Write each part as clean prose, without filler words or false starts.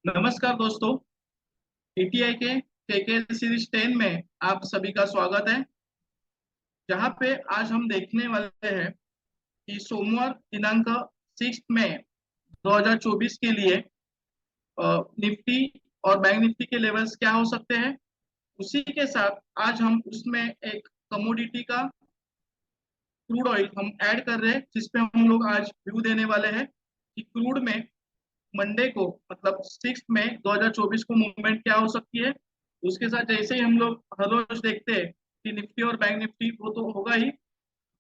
नमस्कार दोस्तों। एटीआई के केकेएल सीरीज 10 में आप सभी का स्वागत है। जहां पे आज हम देखने वाले हैं कि सोमवार दिनांक 6 मई 2024 के लिए निफ्टी और बैंक निफ्टी के लेवल्स क्या हो सकते हैं। उसी के साथ आज हम उसमें एक कमोडिटी का क्रूड ऑयल हम ऐड कर रहे हैं, जिसपे हम लोग आज व्यू देने वाले हैं कि क्रूड में मंडे को मतलब 6 मई 2024 को मूवमेंट क्या हो सकती है। उसके साथ जैसे ही हम लोग हर रोज देखते हैं कि निफ्टी और बैंक निफ्टी वो तो होगा ही,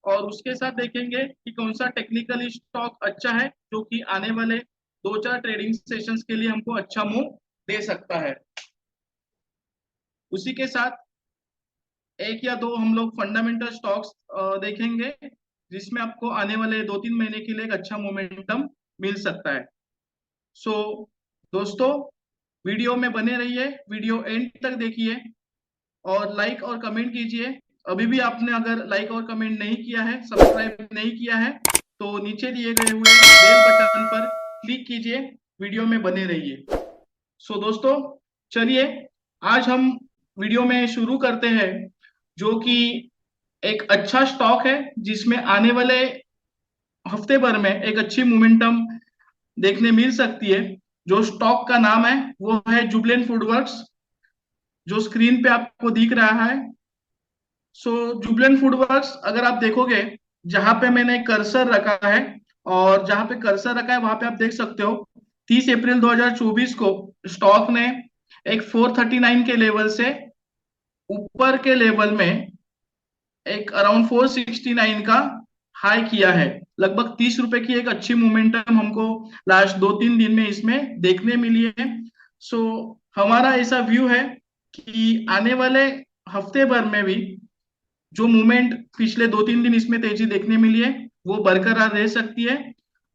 और उसके साथ देखेंगे कि कौन सा टेक्निकली स्टॉक अच्छा है जो कि आने वाले 2-4 ट्रेडिंग सेशंस के लिए हमको अच्छा मूव दे सकता है। उसी के साथ एक या दो हम लोग फंडामेंटल स्टॉक्स देखेंगे, जिसमें आपको आने वाले 2-3 महीने के लिए एक अच्छा मोमेंटम मिल सकता है। सो दोस्तों, वीडियो में बने रहिए, वीडियो एंड तक देखिए और लाइक और कमेंट कीजिए। अभी भी आपने अगर लाइक और कमेंट नहीं किया है, सब्सक्राइब नहीं किया है, तो नीचे दिए गए हुए बेल बटन पर क्लिक कीजिए, वीडियो में बने रहिए। सो दोस्तों, चलिए आज हम वीडियो में शुरू करते हैं, जो कि एक अच्छा स्टॉक है जिसमें आने वाले हफ्ते भर में एक अच्छी मोमेंटम देखने मिल सकती है। जो स्टॉक का नाम है वो है जुबलेंट फूडवर्क्स, जो स्क्रीन पे आपको दिख रहा है। सो जुबलेंट फूडवर्क्स अगर आप देखोगे, जहां पे मैंने कर्सर रखा है और जहां पे कर्सर रखा है वहां पे आप देख सकते हो 30 अप्रैल 2024 को स्टॉक ने एक 439 के लेवल से ऊपर के लेवल में एक अराउंड 469 का हाई किया है। लगभग 30 रुपए की एक अच्छी मोमेंटम हमको लास्ट 2-3 दिन में इसमें देखने मिली है। सो हमारा ऐसा व्यू है कि आने वाले हफ्ते भर में भी जो मूवमेंट पिछले 2-3 दिन इसमें तेजी देखने मिली है वो बरकरार रह सकती है।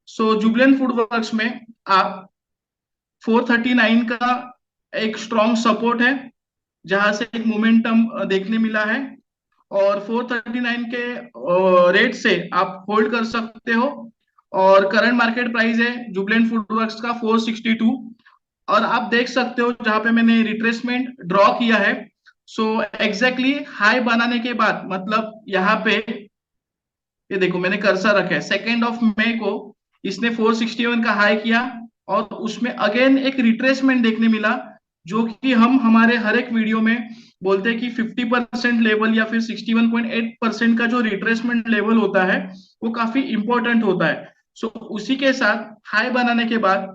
सो जुबलेंट फूड वर्क्स में आप 439 का एक स्ट्रॉन्ग सपोर्ट है, जहां से एक मोमेंटम देखने मिला है, और 439 के रेट से आप होल्ड कर सकते हो। और करंट मार्केट प्राइस है जुबलेंट फूडवर्क्स का 462, और आप देख सकते हो जहां पे मैंने रिट्रेसमेंट ड्रॉ किया है। सो एग्जैक्टली हाई बनाने के बाद मतलब यहाँ पे ये देखो मैंने कर्सर रखा है 2 मई को इसने 461 का हाई किया, और उसमें अगेन एक रिट्रेसमेंट देखने मिला, जो कि हम हमारे हर एक वीडियो में बोलते हैं कि 50% लेवल या फिर 61.8% का जो रिट्रेसमेंट लेवल होता है वो काफी इंपॉर्टेंट होता है। सो उसी के साथ हाई बनाने के बाद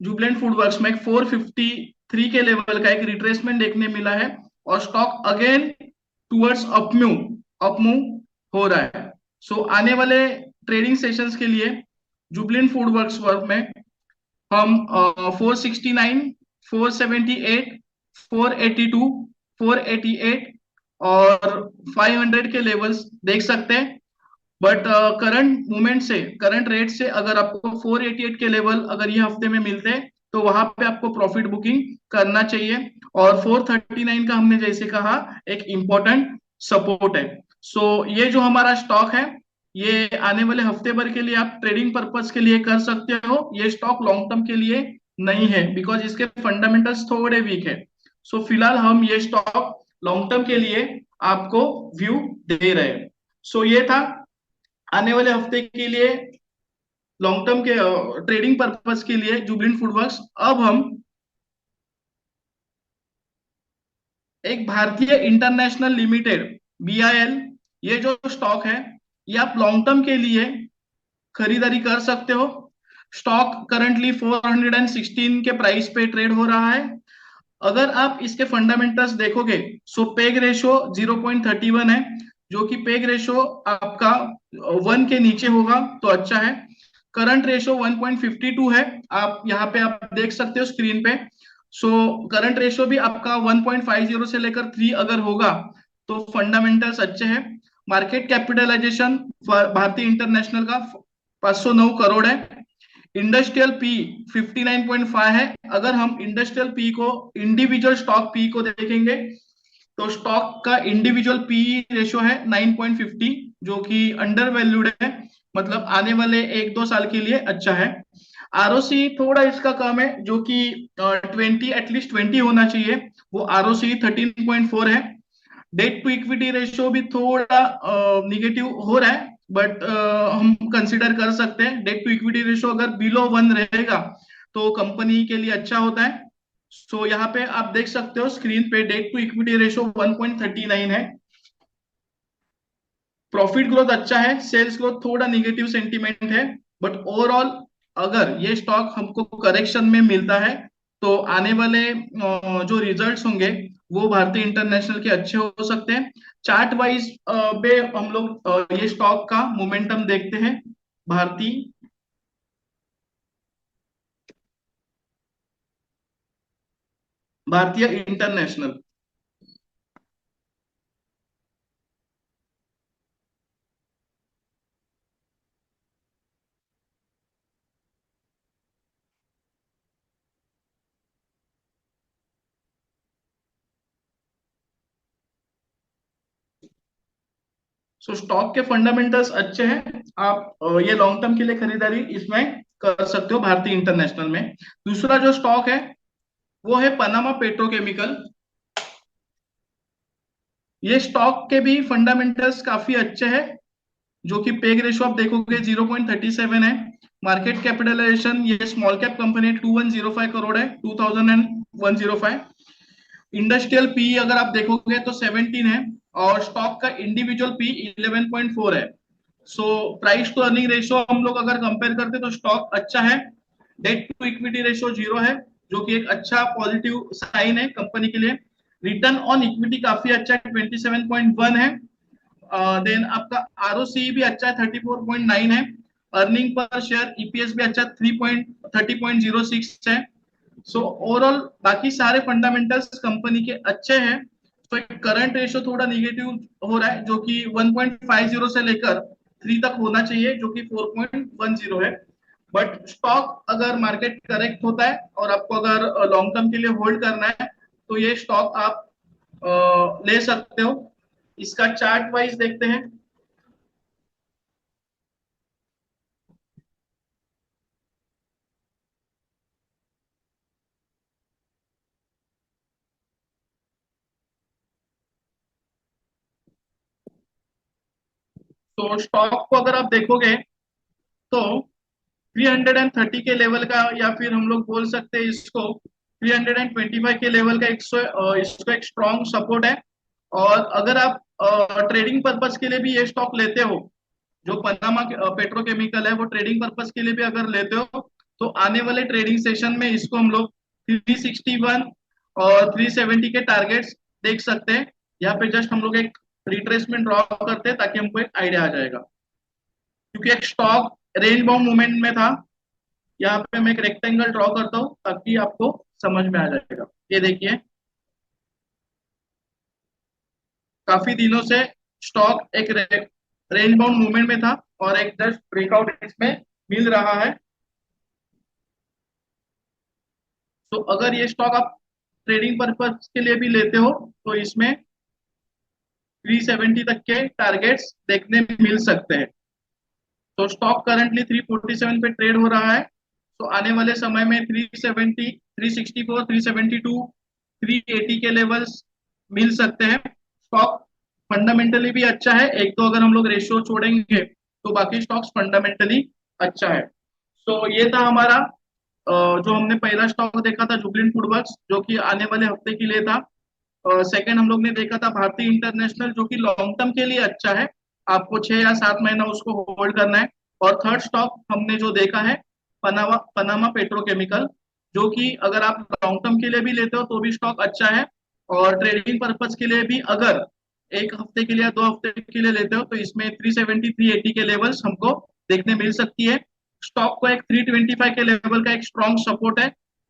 जुबलेंट फूडवर्क्स में 453 के लेवल का एक रिट्रेसमेंट देखने मिला है, और stock again towards up move हो रहा है। सो आने वाले ट्रेडिंग सेशंस के लिए जुबलेंट फूडवर्क्स वर्क में हम 469, 478, 482, 488 और 500 के लेवल्स देख सकते हैं। बट करंट मूवमेंट से, करंट रेट से अगर आपको 488 के लेवल अगर ये हफ्ते में मिलते हैं तो वहां पे आपको प्रॉफिट बुकिंग करना चाहिए। और 439 का हमने जैसे कहा एक इंपॉर्टेंट सपोर्ट है। सो ये जो हमारा स्टॉक है ये आने वाले हफ्ते भर के लिए आप ट्रेडिंग पर्पस के लिए कर सकते हो। ये स्टॉक लॉन्ग टर्म के लिए नहीं है, बिकॉज इसके फंडामेंटल्स थोड़े वीक है। सो फिलहाल हम ये स्टॉक लॉन्ग टर्म के लिए आपको व्यू दे रहे हैं। सो ये था आने वाले हफ्ते के लिए लॉन्ग टर्म के ट्रेडिंग पर्पस के लिए जुबलेंट फूडवर्क्स। अब हम एक भारतीय इंटरनेशनल लिमिटेड बीआईएल, ये जो स्टॉक है ये आप लॉन्ग टर्म के लिए खरीदारी कर सकते हो। स्टॉक करंटली 416 के प्राइस पे ट्रेड हो रहा है। अगर आप इसके फंडामेंटल्स देखोगे सो पेग रेशो 0.31 है, जो कि पेग रेशो आपका 1 के नीचे होगा तो अच्छा है। करंट रेशो 1.52 है, आप यहाँ पे आप देख सकते हो स्क्रीन पे। सो करंट रेशो भी आपका 1.50 से लेकर 3 अगर होगा तो फंडामेंटल्स अच्छे हैं। मार्केट कैपिटलाइजेशन भारतीय इंटरनेशनल का 509 करोड़ है। इंडस्ट्रियल पी 59.5 है। अगर हम इंडस्ट्रियल पी को इंडिविजुअल स्टॉक पी को देखेंगे तो स्टॉक का इंडिविजुअल पी रेशियो है 9.50, जो कि अंडर वैल्यूड है, मतलब आने वाले 1-2 साल के लिए अच्छा है। आरओसी थोड़ा इसका कम है, जो कि 20, एटलीस्ट 20 होना चाहिए। वो आरओसी 13.4 है। डेट टू इक्विटी रेशियो भी थोड़ा निगेटिव हो रहा है, बट हम कंसिडर कर सकते हैं। डेट टू इक्विटी रेशियो अगर बिलो 1 रहेगा तो कंपनी के लिए अच्छा होता है। सो यहाँ पे आप देख सकते हो स्क्रीन पे, डेट टू इक्विटी रेशियो 1.39 है। प्रॉफिट ग्रोथ अच्छा है, सेल्स ग्रोथ थोड़ा निगेटिव सेंटीमेंट है। बट ओवरऑल अगर ये स्टॉक हमको करेक्शन में मिलता है तो आने वाले जो रिजल्ट्स होंगे वो भारतीय इंटरनेशनल के अच्छे हो सकते हैं। चार्ट वाइज पे हम लोग ये स्टॉक का मोमेंटम देखते हैं। भारतीय भारतीय इंटरनेशनल। सो स्टॉक के फंडामेंटल्स अच्छे हैं। आप ये लॉन्ग टर्म के लिए खरीदारी इसमें कर सकते हो भारतीय इंटरनेशनल में। दूसरा जो स्टॉक है वो है पनामा पेट्रोकेमिकल। ये स्टॉक के भी फंडामेंटल्स काफी अच्छे हैं। जो कि पेग रेशो आप देखोगे 0.37 है। मार्केट कैपिटलाइजेशन, ये स्मॉल कैप कंपनी 2105 करोड़ है, 2105। इंडस्ट्रियल पी अगर आप देखोगे तो 17 है। और स्टॉक का इंडिविजुअल पी 11.4 है। So price to earning ratio हम लोग अगर कंपेयर करते तो स्टॉक अच्छा है। डेट टू इक्विटी रेशियो 0 है, जो कि एक अच्छा पॉजिटिव साइन है कंपनी के लिए। रिटर्न ऑन इक्विटी काफी अच्छा है, 27.1 है। देन आपका आरओसी भी अच्छा है, 34.9 है। अर्निंग पर शेयर ईपीएस भी अच्छा 30.06 है। सो ओवरऑल बाकी सारे फंडामेंटल्स कंपनी के अच्छे हैं। तो करंट रेशियो थोड़ा निगेटिव हो रहा है, जो कि 1.50 से लेकर 3 तक होना चाहिए, जो कि 4.10 है। बट स्टॉक अगर मार्केट करेक्ट होता है और आपको अगर लॉन्ग टर्म के लिए होल्ड करना है तो ये स्टॉक आप ले सकते हो। इसका चार्ट वाइज देखते हैं। तो स्टॉक को अगर आप देखोगे तो 330 के लेवल का, या फिर हम लोग बोल सकते हैं इसको 325 के लेवल का, इसको एक स्ट्रॉन्ग सपोर्ट है। और अगर आप ट्रेडिंग पर्पस के लिए भी ये स्टॉक लेते हो, जो पनामा पेट्रोकेमिकल है, वो ट्रेडिंग पर्पस के लिए भी अगर लेते हो तो आने वाले ट्रेडिंग सेशन में इसको हम लोग 361 और 370 के टारगेट्स देख सकते हैं। यहाँ पे जस्ट हम लोग एक रिट्रेसमेंट ड्रॉ करते हैं ताकि हमको एक आइडिया आ जाएगा, क्योंकि एक स्टॉक रेंज बाउंड मूवमेंट में था। यहाँ पे मैं एक रेक्टेंगल ड्रॉ करता हूँ ताकि आपको समझ में आ जाएगा। ये देखिए, काफी दिनों से स्टॉक एक रेंज बाउंड मूवमेंट में था और एक जस्ट ब्रेकआउट इसमें मिल रहा है। तो अगर ये स्टॉक आप ट्रेडिंग पर्पज के लिए भी लेते हो तो इसमें 370 तक के टारगेट्स देखने मिल सकते हैं। तो स्टॉक करंटली 347 पे ट्रेड हो रहा है। तो आने वाले समय में 370, 364, 372, 380 के लेवल्स मिल सकते हैं। स्टॉक फंडामेंटली भी अच्छा है। एक तो अगर हम लोग रेशियो छोड़ेंगे तो बाकी स्टॉक्स फंडामेंटली अच्छा है। तो ये था हमारा जो हमने पहला स्टॉक देखा था जुबलिन फूडवर्क्स, जो कि आने वाले हफ्ते के लिए था। सेकंड हम लोग ने देखा था भारतीय इंटरनेशनल, जो कि लॉन्ग टर्म के लिए अच्छा है। आपको 6 या 7 महीना उसको होल्ड करना है। और थर्ड स्टॉक हमने जो देखा है पनामा पनामा पेट्रोकेमिकल, जो कि अगर आप लॉन्ग टर्म के लिए भी लेते हो तो भी स्टॉक अच्छा है। और ट्रेडिंग पर्पज के लिए भी अगर एक हफ्ते के लिए या 2 हफ्ते के लिए लेते हो तो इसमें 370, 380 के लेवल्स हमको देखने मिल सकती है। स्टॉक को एक 325 के लेवल का एक स्ट्रॉन्ग सपोर्ट है,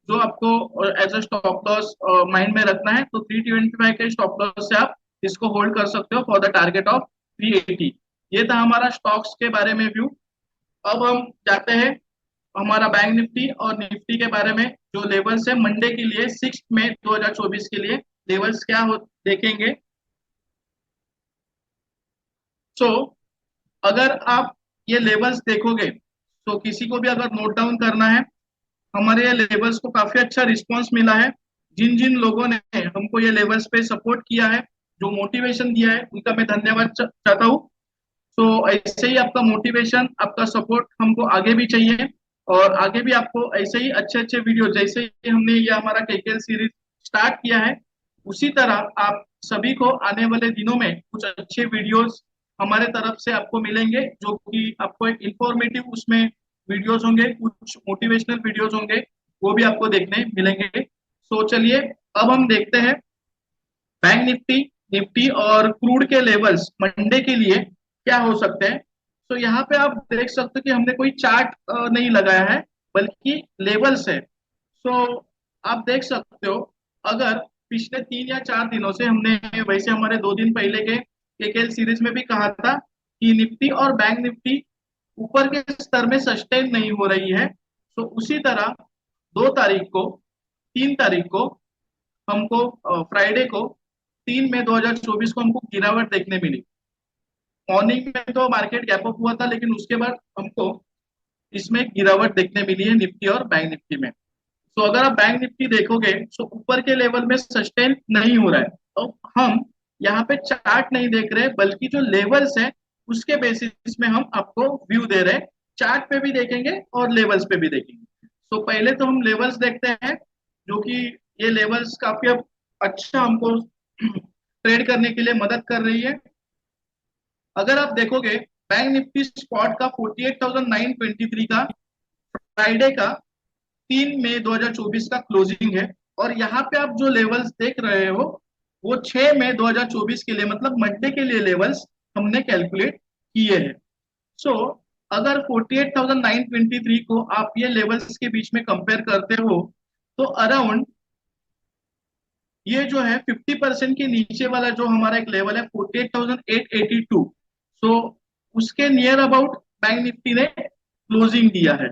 जो आपको as a stop loss mind में रखना है। तो 325 के स्टॉप लॉस से आप इसको होल्ड कर सकते हो फॉर द टारगेट ऑफ 380। ये था हमारा स्टॉक्स के बारे में व्यू। अब हम जाते हैं हमारा बैंक निफ्टी और निफ्टी के बारे में। जो लेवल्स है मंडे के लिए 6 मई 2024 के लिए लेवल्स क्या हो देखेंगे। सो अगर आप ये लेवल्स देखोगे तो किसी को भी अगर नोट डाउन करना है हमारे ये लेवल्स को काफी अच्छा रिस्पॉन्स मिला है। जिन जिन लोगों ने हमको ये लेवल्स पे सपोर्ट किया है, जो मोटिवेशन दिया है, उनका मैं धन्यवाद चाहता हूँ। तो ऐसे ही आपका मोटिवेशन, आपका सपोर्ट हमको आगे भी चाहिए, और आगे भी आपको ऐसे ही अच्छे अच्छे वीडियो, जैसे ही हमने ये हमारा केकेएल सीरीज स्टार्ट किया है, उसी तरह आप सभी को आने वाले दिनों में कुछ अच्छे वीडियोस हमारे तरफ से आपको मिलेंगे, जो कि आपको एक इंफॉर्मेटिव उसमें वीडियोस होंगे, कुछ मोटिवेशनल वीडियोस होंगे, वो भी आपको देखने मिलेंगे। सो चलिए, अब हम देखते हैं बैंक निफ्टी, निफ्टी और क्रूड के लेवल्स मंडे के लिए क्या हो सकते हैं। तो यहाँ पे आप देख सकते हो कि हमने कोई चार्ट नहीं लगाया है, बल्कि लेवल्स है। सो आप देख सकते हो, अगर पिछले 3 या 4 दिनों से, हमने वैसे हमारे 2 दिन पहले के केकेएल सीरीज में भी कहा था कि निफ्टी और बैंक निफ्टी ऊपर के स्तर में सस्टेन नहीं हो रही है। तो उसी तरह 2 तारीख को, 3 तारीख को हमको, फ्राइडे को, 3 मई 2024 को हमको गिरावट देखने मिली। मॉर्निंग में तो मार्केट गैप अप हुआ था, लेकिन उसके बाद हमको इसमें गिरावट देखने मिली है निफ्टी और बैंक निफ्टी में। तो अगर आप बैंक निफ्टी देखोगे तो ऊपर के लेवल में सस्टेन नहीं हो रहा है। तो हम यहाँ पे चार्ट नहीं देख रहे, बल्कि जो लेवल्स है उसके बेसिस में हम आपको व्यू दे रहे हैं। चार्ट पे भी देखेंगे और लेवल्स पे भी देखेंगे। तो पहले तो हम लेवल्स देखते हैं, जो कि ये लेवल्स काफी अब अच्छा हमको ट्रेड करने के लिए मदद कर रही है। अगर आप देखोगे, बैंक निफ्टी स्पॉट का 48,923 का फ्राइडे का 3 मई 2024 का क्लोजिंग है। और यहाँ पे आप जो लेवल्स देख रहे हो, वो 6 मई 2024 के लिए, मतलब मंडे के लिए लेवल्स हमने कैलकुलेट किए हैं। सो अगर 48,923 को आप ये लेवल्स के बीच में कंपेयर करते हो, तो अराउंड ये जो है 50% के नीचे वाला जो हमारा एक लेवल है 48,882, सो उसके नियर अबाउट बैंक निफ्टी ने क्लोजिंग दिया है।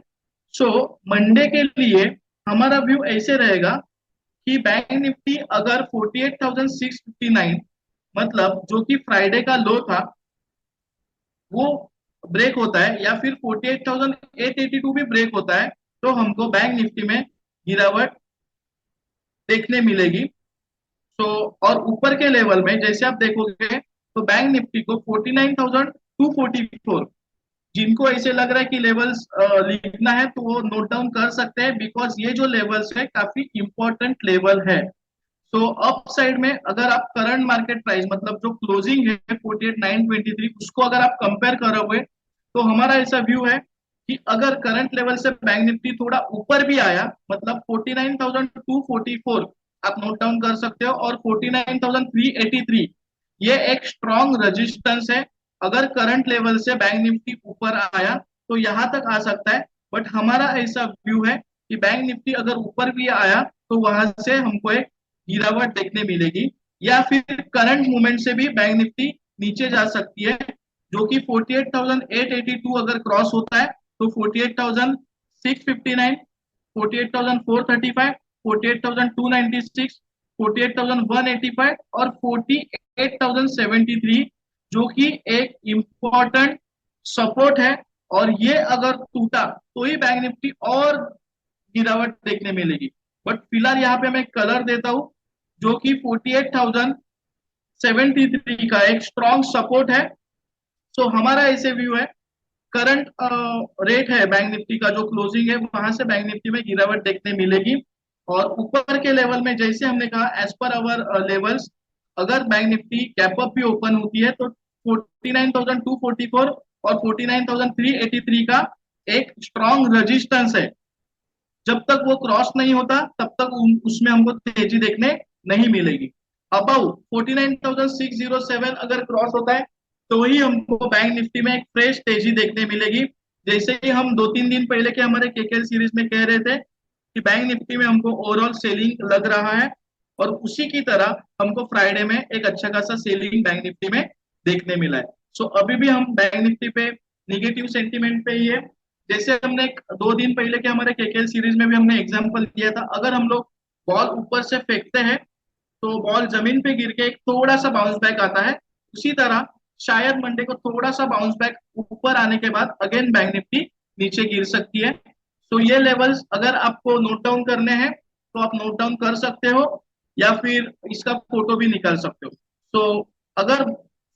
सो मंडे के लिए हमारा व्यू ऐसे रहेगा कि बैंक निफ्टी अगर 48,659, मतलब जो कि फ्राइडे का लो था, वो ब्रेक होता है, या फिर 48,882 भी ब्रेक होता है, तो हमको बैंक निफ्टी में गिरावट देखने मिलेगी। तो और ऊपर के लेवल में जैसे आप देखोगे, तो बैंक निफ्टी को 49,244, जिनको ऐसे लग रहा है कि लेवल्स लिखना है, तो वो नोट डाउन कर सकते हैं, बिकॉज ये जो लेवल्स है काफी इंपॉर्टेंट लेवल है। तो अप साइड में अगर आप करंट मार्केट प्राइस, मतलब जो क्लोजिंग है 48,923, उसको अगर आप कंपेयर करोगे, तो हमारा ऐसा व्यू है कि अगर करंट लेवल से बैंक निफ्टी थोड़ा ऊपर भी आया, मतलब 49,244 आप नोट डाउन कर सकते हो, और 49,383 ये एक स्ट्रॉन्ग रेजिस्टेंस है। अगर करंट लेवल से बैंक निफ्टी ऊपर आया तो यहाँ तक आ सकता है, बट हमारा ऐसा व्यू है कि बैंक निफ्टी अगर ऊपर भी आया तो वहां से हमको एक गिरावट देखने मिलेगी, या फिर करंट मूवमेंट से भी बैंक निफ्टी नीचे जा सकती है, जो कि 48,882 अगर क्रॉस होता है, तो 48,659, 48,435, 48,296, 48,185 और 48,073, जो कि एक इंपॉर्टेंट सपोर्ट है। और ये अगर टूटा तो ही बैंक निफ्टी और गिरावट देखने मिलेगी। बट फिलहाल यहाँ पे मैं कलर देता हूँ, जो कि 48,073 का एक स्ट्रॉन्ग सपोर्ट है। सो हमारा ऐसे व्यू है, करंट रेट है बैंक निफ्टी का जो क्लोजिंग है, वहां से बैंक निफ्टी में गिरावट देखने मिलेगी। और ऊपर के लेवल में जैसे हमने कहा, एज पर अवर लेवल्स, अगर बैंक निफ्टी गैप अप भी ओपन होती है, तो 49,244 और 49,383 का एक स्ट्रॉन्ग रेजिस्टेंस है। जब तक वो क्रॉस नहीं होता, तब तक उसमें हमको तेजी देखने नहीं मिलेगी। अबाउ 49,607 अगर क्रॉस होता है, तो ही हमको बैंक निफ्टी में एक फ्रेश तेजी देखने मिलेगी। जैसे ही हम 2-3 दिन पहले के हमारे केकेएल सीरीज में कह रहे थे कि बैंक निफ्टी में हमको ओवरऑल सेलिंग लग रहा है, और उसी की तरह हमको फ्राइडे में एक अच्छा खासा सेलिंग बैंक निफ्टी में देखने मिला है। सो अभी भी हम बैंक निफ्टी पे निगेटिव सेंटीमेंट पे ही है। जैसे हमने 2 दिन पहले के हमारे केकेएल सीरीज में भी हमने एग्जांपल दिया था, अगर हम लोग बॉल ऊपर से फेंकते हैं तो बॉल जमीन पे गिर के एक थोड़ा सा बाउंस बैक आता है, उसी तरह शायद मंडे को थोड़ा सा बाउंस बैक ऊपर आने के बाद अगेन बैंक निफ्टी नीचे गिर सकती है। तो ये लेवल्स अगर आपको नोट डाउन करने हैं तो आप नोट डाउन कर सकते हो, या फिर इसका फोटो भी निकाल सकते हो। तो अगर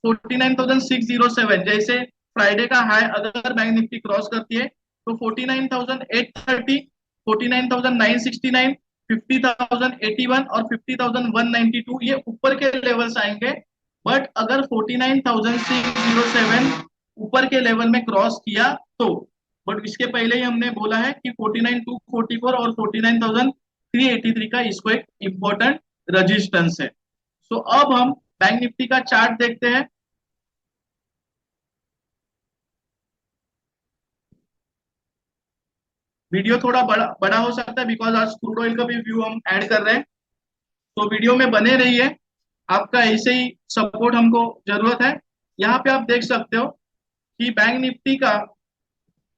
49,607 जैसे फ्राइडे का हाई अगर बैंक निफ्टी क्रॉस करती है, तो 49,830, 49,969, 50,081 और 50,192 ये ऊपर के लेवल्स आएंगे। बट अगर 49,607 ऊपर के लेवल में क्रॉस किया तो, बट इसके पहले ही हमने बोला है कि 49,244 और 49,383 का इसको एक इम्पोर्टेंट रेजिस्टेंस है। तो अब हम बैंक निफ्टी का चार्ट देखते हैं। वीडियो थोड़ा बड़ा बड़ा हो सकता है बिकॉज आज क्रूड ऑयल का भी व्यू हम ऐड कर रहे हैं, तो वीडियो में बने रहिए। आपका ऐसे ही सपोर्ट हमको जरूरत है। यहाँ पे आप देख सकते हो कि बैंक निफ्टी का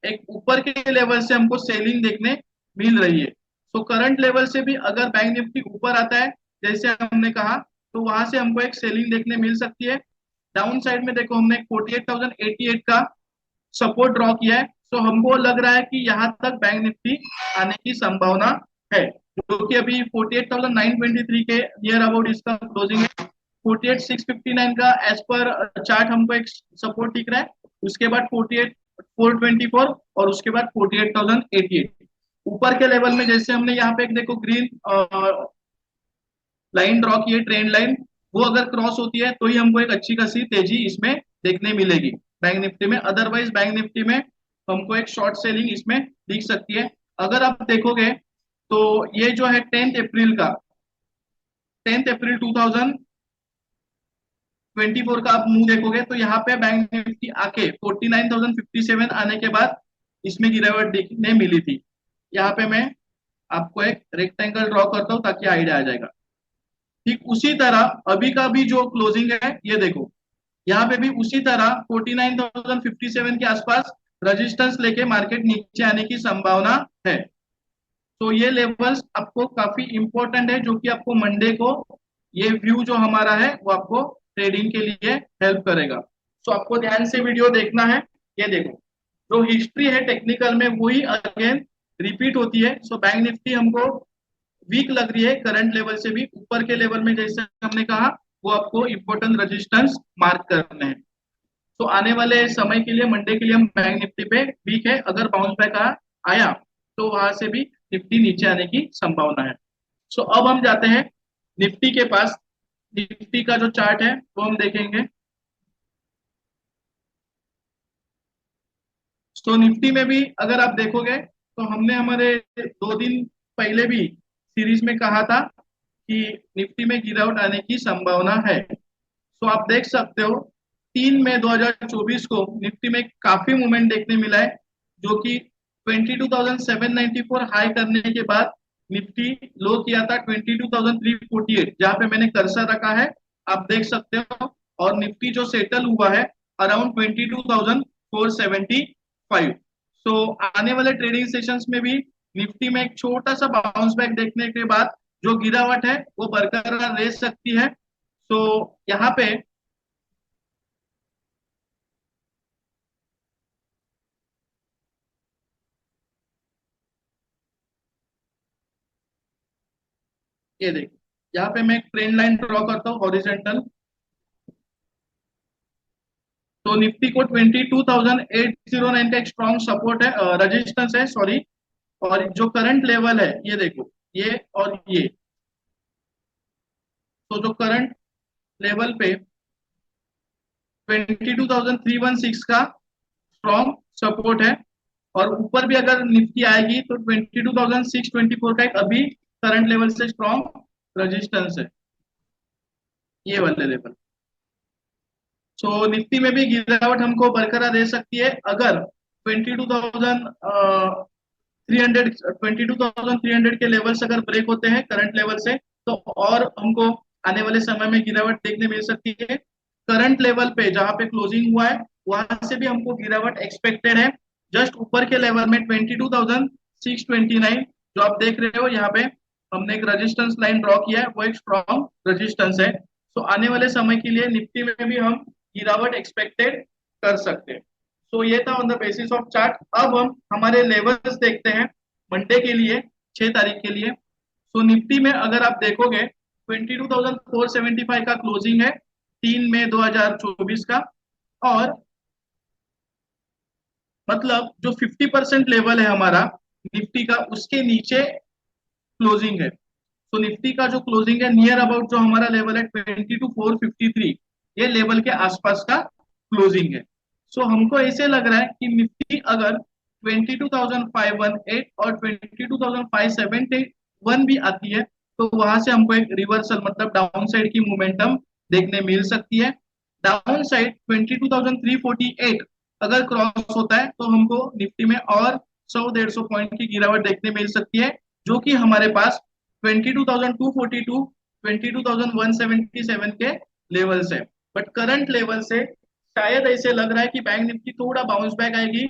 एक ऊपर के लेवल से हमको सेलिंग देखने मिल रही है। तो करंट लेवल से भी अगर बैंक निफ्टी ऊपर आता है जैसे हमने कहा, तो वहां से हमको एक सेलिंग देखने मिल सकती है। डाउन साइड में देखो हमने 48,088 का सपोर्ट ड्रॉ किया है। तो हमको लग रहा है कि यहाँ तक बैंक निफ्टी आने की संभावना है, जो कि अभी 48,923 के नियर अबाउट इसका क्लोजिंग है। 48,659 का एज पर चार्ट हमको एक सपोर्ट दिख रहा है। उसके बाद 48,424 और उसके बाद 48,088 ऊपर के लेवल में। जैसे हमने यहाँ पे एक देखो ग्रीन लाइन ड्रॉ की है, ट्रेंड लाइन, वो अगर क्रॉस होती है तो ही हमको एक अच्छी खासी तेजी इसमें देखने मिलेगी बैंक निफ्टी में। अदरवाइज बैंक निफ्टी में हमको एक शॉर्ट सेलिंग इसमें दिख सकती है। अगर आप देखोगे तो ये जो है 10 अप्रैल का, 10 अप्रैल 2024 का आप मुंह देखोगे तो यहाँ पे बैंक निफ्टी आके 49,057 आने के बाद इसमें गिरावट देखने मिली थी। यहाँ पे मैं आपको एक रेक्टेंगल ड्रॉ करता हूँ ताकि आइडिया आ जाएगा। ठीक उसी तरह अभी का भी जो क्लोजिंग है ये देखो, यहाँ पे भी उसी तरह 49,057 के आसपास रेजिस्टेंस लेके मार्केट नीचे आने की संभावना है। तो ये लेवल्स आपको काफी इंपॉर्टेंट है, जो कि आपको मंडे को ये व्यू जो हमारा है वो आपको ट्रेडिंग के लिए हेल्प करेगा। तो आपको ध्यान से वीडियो देखना है। ये देखो, जो हिस्ट्री है टेक्निकल में वही अगेन रिपीट होती है। सो बैंक निफ्टी हमको वीक लग रही है करंट लेवल से भी। ऊपर के लेवल में जैसे हमने कहा वो आपको इंपॉर्टेंट रेजिस्टेंस मार्क करने हैं। तो आने वाले समय के लिए मंडे के लिए हम बैंक निफ्टी पे वीक है, अगर बाउंस बैक आया तो वहां से भी निफ्टी नीचे आने की संभावना है। सो अब हम जाते हैं निफ्टी के पास। निफ्टी का जो चार्ट है वो हम देखेंगे। तो निफ्टी में भी अगर आप देखोगे तो हमने हमारे 2 दिन पहले भी सीरीज में कहा था कि निफ्टी में गिरावट आने की संभावना है। तो आप देख सकते हो 3 मई 2024 को निफ्टी में काफी मूवमेंट देखने मिला है, जो कि 22,794 हाई करने के बाद निफ्टी लो किया था 22,348, जहां पे मैंने कर्सर रखा है आप देख सकते हो। और निफ्टी जो सेटल हुआ है अराउंड 22,475। सो आने वाले ट्रेडिंग सेशंस में भी निफ्टी में एक छोटा सा बाउंस बैक देखने के बाद जो गिरावट है वो बरकरार रह सकती है। तो यहाँ पे ये देखो, यहाँ पे मैं एक ट्रेंड लाइन ड्रॉ करता हूँ हॉरिजेंटल। तो निफ्टी को 22,809 का एक स्ट्रॉन्ग सपोर्ट है, रेजिस्टेंस है सॉरी। और जो करंट लेवल है ये देखो, ये और ये। तो जो करंट लेवल पे 22,316 का स्ट्रॉन्ग सपोर्ट है। और ऊपर भी अगर निफ्टी आएगी तो 22,624 का एक अभी करंट लेवल से स्ट्रॉन्ग रेजिस्टेंस है, ये वाले लेवल। सो निफ्टी में भी गिरावट हमको बरकरार रह सकती है अगर 22,300 के लेवल्स अगर ब्रेक होते हैं करंट लेवल से, तो और हमको आने वाले समय में गिरावट देखने मिल सकती है। करंट लेवल पे जहां पे क्लोजिंग हुआ है वहां से भी हमको गिरावट एक्सपेक्टेड है। जस्ट ऊपर के लेवल में 22,629 जो आप देख रहे हो यहाँ पे हमने एक रेजिस्टेंस लाइन ड्रॉ किया है, वो एक स्ट्रॉन्ग रेजिस्टेंस है। सो आने वाले समय के लिए निफ्टी में भी हम गिरावट एक्सपेक्टेड कर सकते हैं। सो ये था on the basis of chart. अब हम हमारे लेवल्स देखते हैं। मंडे के लिए, 6 तारीख के लिए। सो निफ्टी में अगर आप देखोगे 22,475 का क्लोजिंग है 3 मई 2024 का। और मतलब जो 50% लेवल है हमारा निफ्टी का, उसके नीचे क्लोजिंग है। तो निफ्टी का जो क्लोजिंग है नियर अबाउट जो हमारा लेवल है 22,453, ये लेवल के आसपास का क्लोजिंग है। सो हमको ऐसे लग रहा है कि निफ्टी अगर 22,518 और 22,571 भी आती है तो वहां से हमको एक रिवर्सल मतलब डाउन साइड की मोमेंटम देखने मिल सकती है। डाउन साइड 22,348 अगर क्रॉस होता है तो हमको निफ्टी में और 100-150 पॉइंट की गिरावट देखने मिल सकती है, जो कि हमारे पास 22,242 22,177 के लेवल्स है। बट करंट लेवल से शायद ऐसे लग रहा है कि बैंक निफ्टी थोड़ा बाउंस बैक आएगी,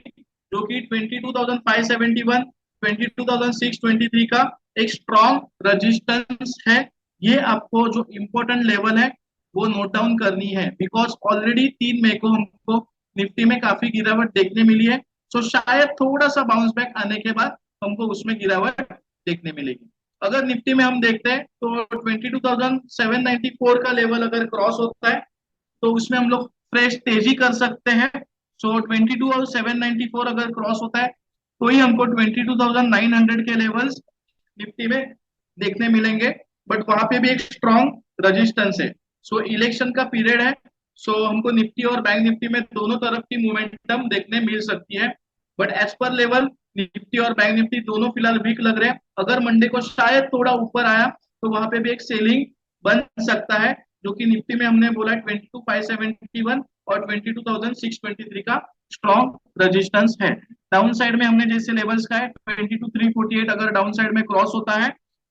जो कि 22,571 22,623 का एक स्ट्रॉन्ग रजिस्टेंस है। ये आपको जो इम्पोर्टेंट लेवल है वो नोट डाउन करनी है, बिकॉज ऑलरेडी 3 मई को हमको निफ्टी में काफी गिरावट देखने मिली है। सो शायद थोड़ा सा बाउंस बैक आने के बाद हमको उसमें गिरावट देखने मिलेगी। अगर निफ्टी में हम देखते हैं तो 22,794 का लेवल अगर क्रॉस होता है तो उसमें हम लोग फ्रेश तेजी कर सकते हैं। सो 22,794 अगर क्रॉस होता है तो ही हमको 22,900 के लेवल्स निफ्टी में देखने मिलेंगे। बट वहां पे भी एक स्ट्रॉन्ग रजिस्टेंस है। सो इलेक्शन का पीरियड है। सो हमको निफ्टी और बैंक निफ्टी में दोनों तरफ की मोमेंटम देखने मिल सकती है। But as per level Nifty और बैंक निफ्टी दोनों फिलहाल वीक लग रहे हैं। अगर मंडे को शायद थोड़ा ऊपर आया तो वहां पे भी एक सेलिंग बन सकता है, जो कि निफ्टी में हमने बोला 22,571 और 22,623 का स्ट्रॉन्ग रेजिस्टेंस है। डाउन साइड में हमने जैसे लेवल्स का है 22,348 अगर डाउन साइड में क्रॉस होता है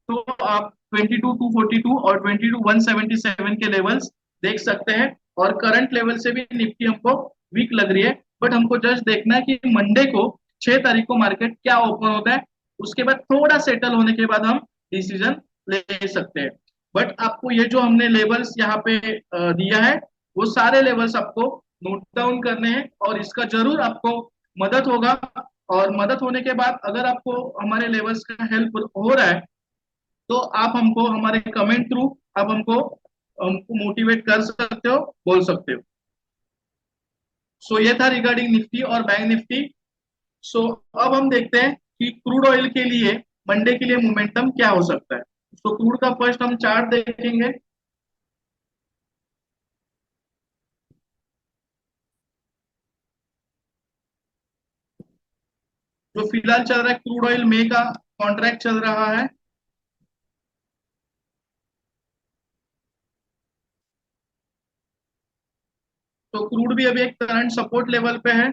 तो आप 22,242 और 22,177 के लेवल्स देख सकते हैं। और करंट लेवल से भी निफ्टी हमको वीक लग रही है। बट हमको जस्ट देखना है कि मंडे को 6 तारीख को मार्केट क्या ओपन होता है, उसके बाद थोड़ा सेटल होने के बाद हम डिसीजन ले सकते हैं। बट आपको ये जो हमने लेवल्स यहाँ पे दिया है वो सारे लेवल्स आपको नोट डाउन करने हैं, और इसका जरूर आपको मदद होगा। और मदद होने के बाद अगर आपको हमारे लेवल्स का हेल्प हो रहा है तो आप हमको हमारे कमेंट थ्रू आप हमको मोटिवेट कर सकते हो, बोल सकते हो। सो ये था रिगार्डिंग निफ्टी और बैंक निफ्टी। सो अब हम देखते हैं कि क्रूड ऑयल के लिए मंडे के लिए मोमेंटम क्या हो सकता है। सो क्रूड का फर्स्ट हम चार्ट देखेंगे। जो फिलहाल चल रहा है क्रूड ऑयल मे का कॉन्ट्रैक्ट चल रहा है। तो क्रूड भी अभी एक करंट सपोर्ट लेवल पे है।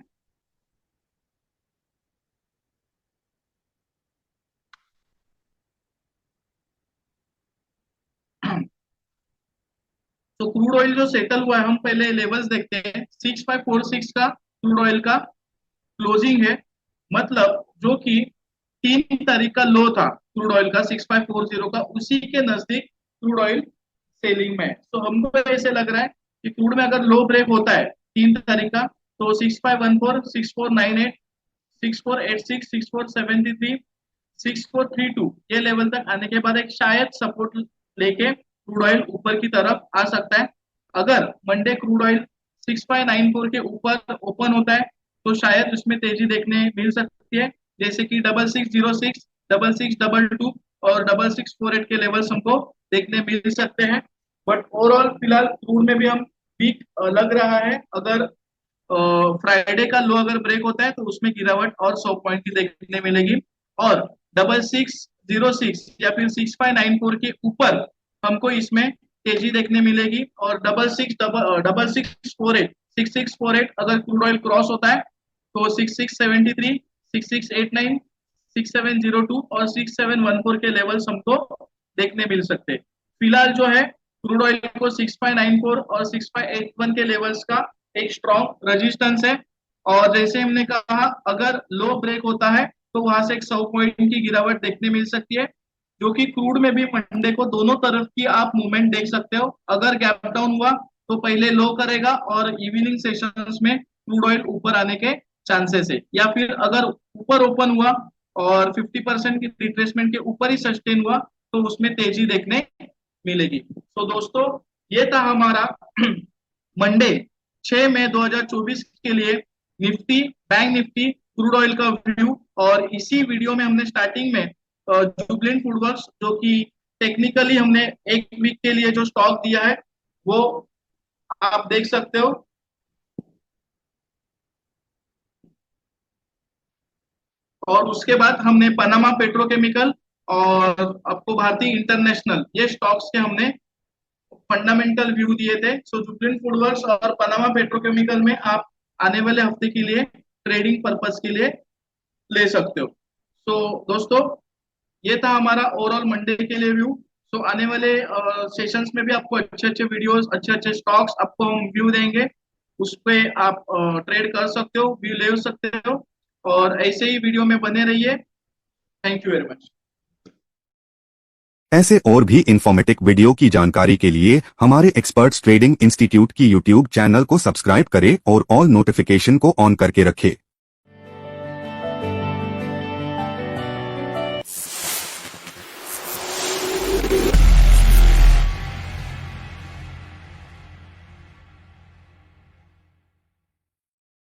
तो क्रूड ऑयल जो सेटल हुआ है हम पहले लेवल्स देखते हैं। 6546 का क्रूड ऑयल का क्लोजिंग है, मतलब जो कि 3 तारीख का लो था क्रूड ऑयल का 6540 का, उसी के नजदीक क्रूड ऑयल सेलिंग में है। तो हमको ऐसे लग रहा है कि क्रूड में अगर लो ब्रेक होता है 3 तारीख का तो 6514 6498 6486 6473 6432 ये लेवल तक आने के बाद एक शायद सपोर्ट लेके क्रूड ऑयल ऊपर की तरफ आ सकता है। अगर मंडे क्रूड ऑयल 6594 के ऊपर ओपन होता है तो शायद उसमें तेजी देखने मिल सकती है, जैसे कि 6606 6622 और 6648 के लेवल्स हमको देखने मिल सकते हैं। बट ओवरऑल फिलहाल क्रूड में भी हम वीक लग रहा है। अगर फ्राइडे का लो अगर ब्रेक होता है तो उसमें गिरावट और 100 पॉइंट की देखने मिलेगी। और 6606 या फिर 6594 के ऊपर हमको इसमें तेजी देखने मिलेगी। और 6648 अगर क्रूड ऑयल क्रॉस होता है तो 6673 6689 6702 और 6714 के लेवल्स हमको देखने मिल सकते हैं। फिलहाल जो है क्रूड ऑयल को 6594 और 6581 के लेवल्स का एक स्ट्रॉन्ग रेजिस्टेंस है। और जैसे हमने कहा अगर लो ब्रेक होता है तो वहां से एक 100 पॉइंट की गिरावट देखने मिल सकती है, जो कि क्रूड में भी मंडे को दोनों तरफ की आप मूवमेंट देख सकते हो। अगर गैप डाउन हुआ तो पहले लो करेगा और इवनिंग सेशंस में क्रूड ऑयल ऊपर आने के चांसेस है, या फिर अगर ऊपर ओपन हुआ और 50% की रिट्रेसमेंट के ऊपर ही सस्टेन हुआ तो उसमें तेजी देखने मिलेगी। तो दोस्तों ये था हमारा मंडे 6 मई 2024 के लिए Nifty, bank Nifty, crude oil का व्यू। और इसी वीडियो में हमने स्टार्टिंग में जुबलेंट फूडवर्क्स जो कि टेक्निकली हमने एक वीक के लिए जो स्टॉक दिया है वो आप देख सकते हो। और उसके बाद हमने पनामा पेट्रोकेमिकल और आपको भारतीय इंटरनेशनल ये स्टॉक्स के हमने फंडामेंटल व्यू दिए थे। सो जुबलेंट फूडवर्क्स और पनामा पेट्रोकेमिकल में आप आने वाले हफ्ते के लिए ट्रेडिंग पर्पस के लिए ले सकते हो। सो दोस्तों ये था हमारा ओवरऑल मंडे के लिए व्यू। सो आने वाले सेशंस में भी आपको अच्छे अच्छे वीडियोस, अच्छे अच्छे स्टॉक्स आपको हम व्यू देंगे, उस पे आप ट्रेड कर सकते हो, व्यू ले सकते हो। और ऐसे ही वीडियो में बने रहिए। Thank you very much. ऐसे और भी इंफॉर्मेटिव वीडियो की जानकारी के लिए हमारे एक्सपर्ट्स ट्रेडिंग इंस्टीट्यूट की यूट्यूब चैनल को सब्सक्राइब करें और ऑल नोटिफिकेशन को ऑन करके रखें।